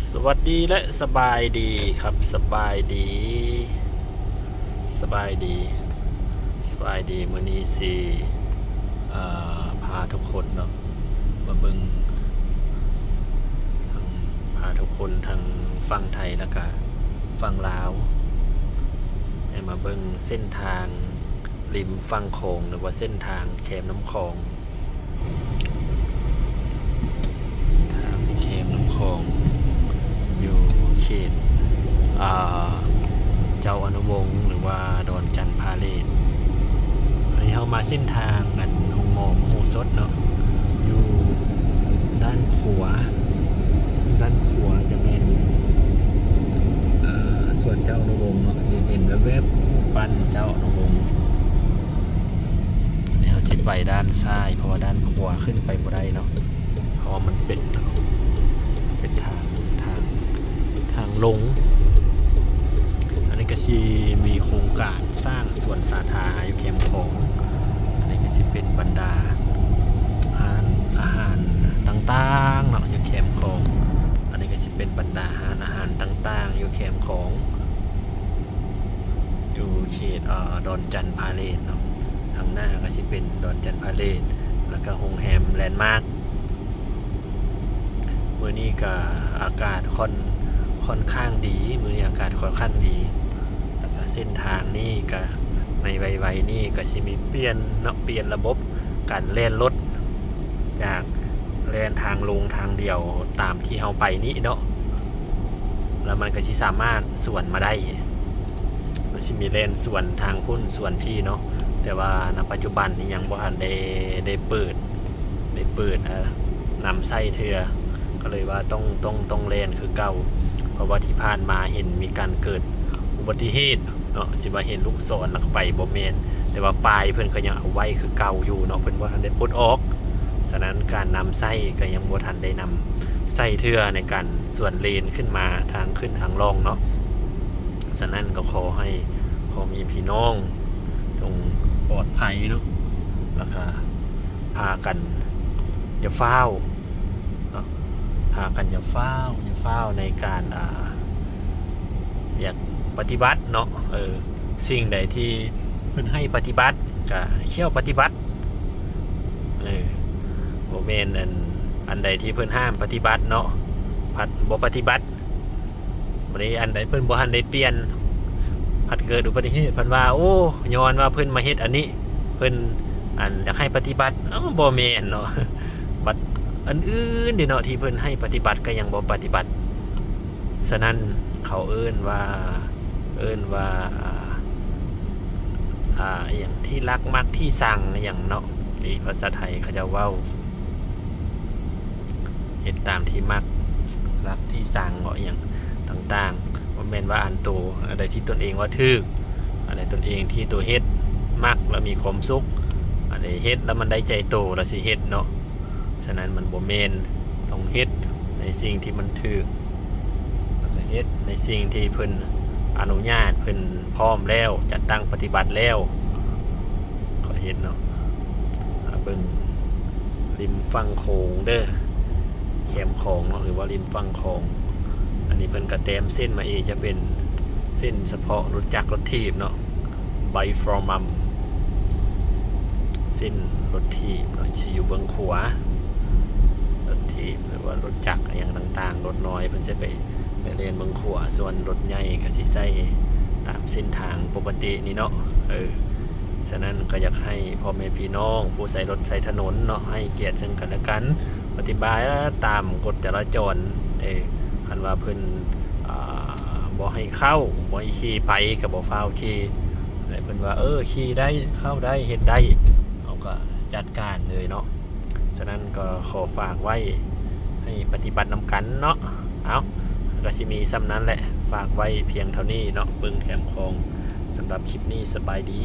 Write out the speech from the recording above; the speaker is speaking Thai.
สวัสดีและสบายดีครับสบายดีสบายดีสบายดีมื้อนี้สิพาทุกคนเนาะมาเบิ่งทางพาทุกคนทางฝั่งไทยแล้วก็ฝั่งลาวให้มาเบิ่งเส้นทางริมฝั่งโขงหรือว่าเส้นทางแคมน้ำคลองทางแคมน้ำคลองอยู่เขตเจ้าอนุวงศ์หรือว่าดอนจันทร์พาเลทอันนี้เรามาเส้นทางอันหงหมอมโหสถเนาะอยู่ด้านขวาจะเป็นส่วนเจ้าอนุวงศ์เนาะที่เห็นแวบๆปั้นเจ้าอนุวงศ์นี่เราชิดไปด้านซ้ายเพราะว่าด้านขวาขึ้นไปบ่ได้เนาะเพราะว่ามันเป็นทางลงอันนี้ก็สิมีโครงการสร้างสวนสาธารณะอยู่แคมป์ของอันนี้ก็สิเป็นบรรดาอาหารต่างๆเนาะอยู่แคมป์ของอันนี้ก็สิเป็นบรรดาอาหารต่างๆอยู่แคมป์ของอยู่เขตดอนจันทร์พาเลทเนาะทางหน้าก็สิเป็นดอนจันทร์พาเลทแล้วก็โรงแรมแลนด์มาร์คมื้อนี้ก็อากาศค่อนข้างดีมื้อนี้อากาศค่อนข้างดีแล้วก็เส้นทางนี่ก็ในไวๆนี่ก็สิมีเปลี่ยนระบบการแล่นรถจากแล่นทางลงทางเดียวตามที่เฮาไปนี้เนาะแล้วมันก็สิสามารถสวนมาได้มันสิมีแล่นสวนทางพุ่นสวนพี่เนาะแต่ว่าณปัจจุบันนี้ยังบ่ทันได้เปิดนำไส้เทือก็เลยว่าต้องแล่นคือเก่าเพราะว่าที่ผ่านมาเห็นมีการเกิดอุบัติเหตุเนาะสิว่าเห็นลูกศรแล้วก็ไปบ่แม่นแต่ว่าปลายเพิ่นก็ยังเอาไว้คือเก่าอยู่เนาะเพิ่นบ่ทันได้ปลดออกฉะนั้นการนำไส้ก็ยังบ่ทันได้นำไส้เทื่อในการส่วนเลนขึ้นมาทางขึ้นทางล่องเนาะฉะนั้นก็ขอให้พอมีพี่น้องตรงปลอดภัยเนาะแล้วก็พากันอย่าฟ้าวเนาะพากันอย่าฟ้าวในการอยากปฏิบัติเนาะสิ่งใดที่เพิ่นให้ปฏิบัติก็เชี่ยวปฏิบัติบ่แม่นอันใดที่เพิ่นห้ามปฏิบัติเนาะผัดบ่ปฏิบัติบ่ได้อันใดเพิ่นบ่ทันได้เปลี่ยนผัดเกิดอุบัติเหตุเพิ่นว่าโอ้ย้อนว่าเพิ่นมาเฮ็ดอันนี้เพิ่นอยากให้ปฏิบัติบ่แม่นเนาะบัดอันอื่นเนาะที่เพิ่นให้ปฏิบัติก็ยังบ่ปฏิบัติฉะนั้นเขาเอิ้นว่าอย่างที่รักมักที่สั่งอย่างเนาะที่ภาษาไทยเขาจะเว้าเฮ็ดตามที่มักรักที่สั่งเนาะอย่างต่างๆบ่แม่นว่าอันโตอะไรที่ตนเองว่าถูกอะไรตนเองที่ตัวเฮ็ดมักแล้วมีความสุขอะไรเฮ็ดแล้วมันได้ใจโตแล้วสิเฮ็ดเนาะฉะนั้นมันบ่แม่นต้องเฮ็ดในสิ่งที่มันถูกแล้วก็เฮ็ดในสิ่งที่เพิ่นอนุญาตเพิ่นพร้อมแล้วจัดตั้งปฏิบัติแล้วก็เฮ็ดเนาะเบิ่งริมฝั่งโขงเด้อแคมป์ของเนาะหรือว่าริมฝั่งโขงอันนี้เพิ่นก็แต้มเส้นมาเองจะเป็นเส้นเฉพาะรถจักรรถถีบเนาะ by from เส้นรถถีบเนาะสิอยู่เบื้องขวารถถีบหรือว่ารถจักรอย่างต่างๆรถน้อยเพิ่นจะไปเลนเบื้องขวาส่วนรถใหญ่ก็สิใช้ตามเส้นทางปกตินี่เนาะฉะนั้นก็อยากให้พ่อแม่พี่น้องผู้ใช้รถใช้ถนนเนาะให้เกียรติซึ่งกันและกันปฏิบัติตามกฎจราจรคันว่าเพิ่นบ่ให้เข้าบ่ให้ขี่ไปก็บ่ฟ้าวขี่เพิ่นว่าขี่ได้เข้าได้เฮ็ดได้เอาก็จัดการเลยเนาะฉะนั้นก็ขอฝากไว้ให้ปฏิบัตินำกันเนาะเอาก็สิมีซ้ำนั้นแหละฝากไว้เพียงเท่านี้เนาะเบิ่งแคมป์ของสำหรับคลิปนี้สบายดี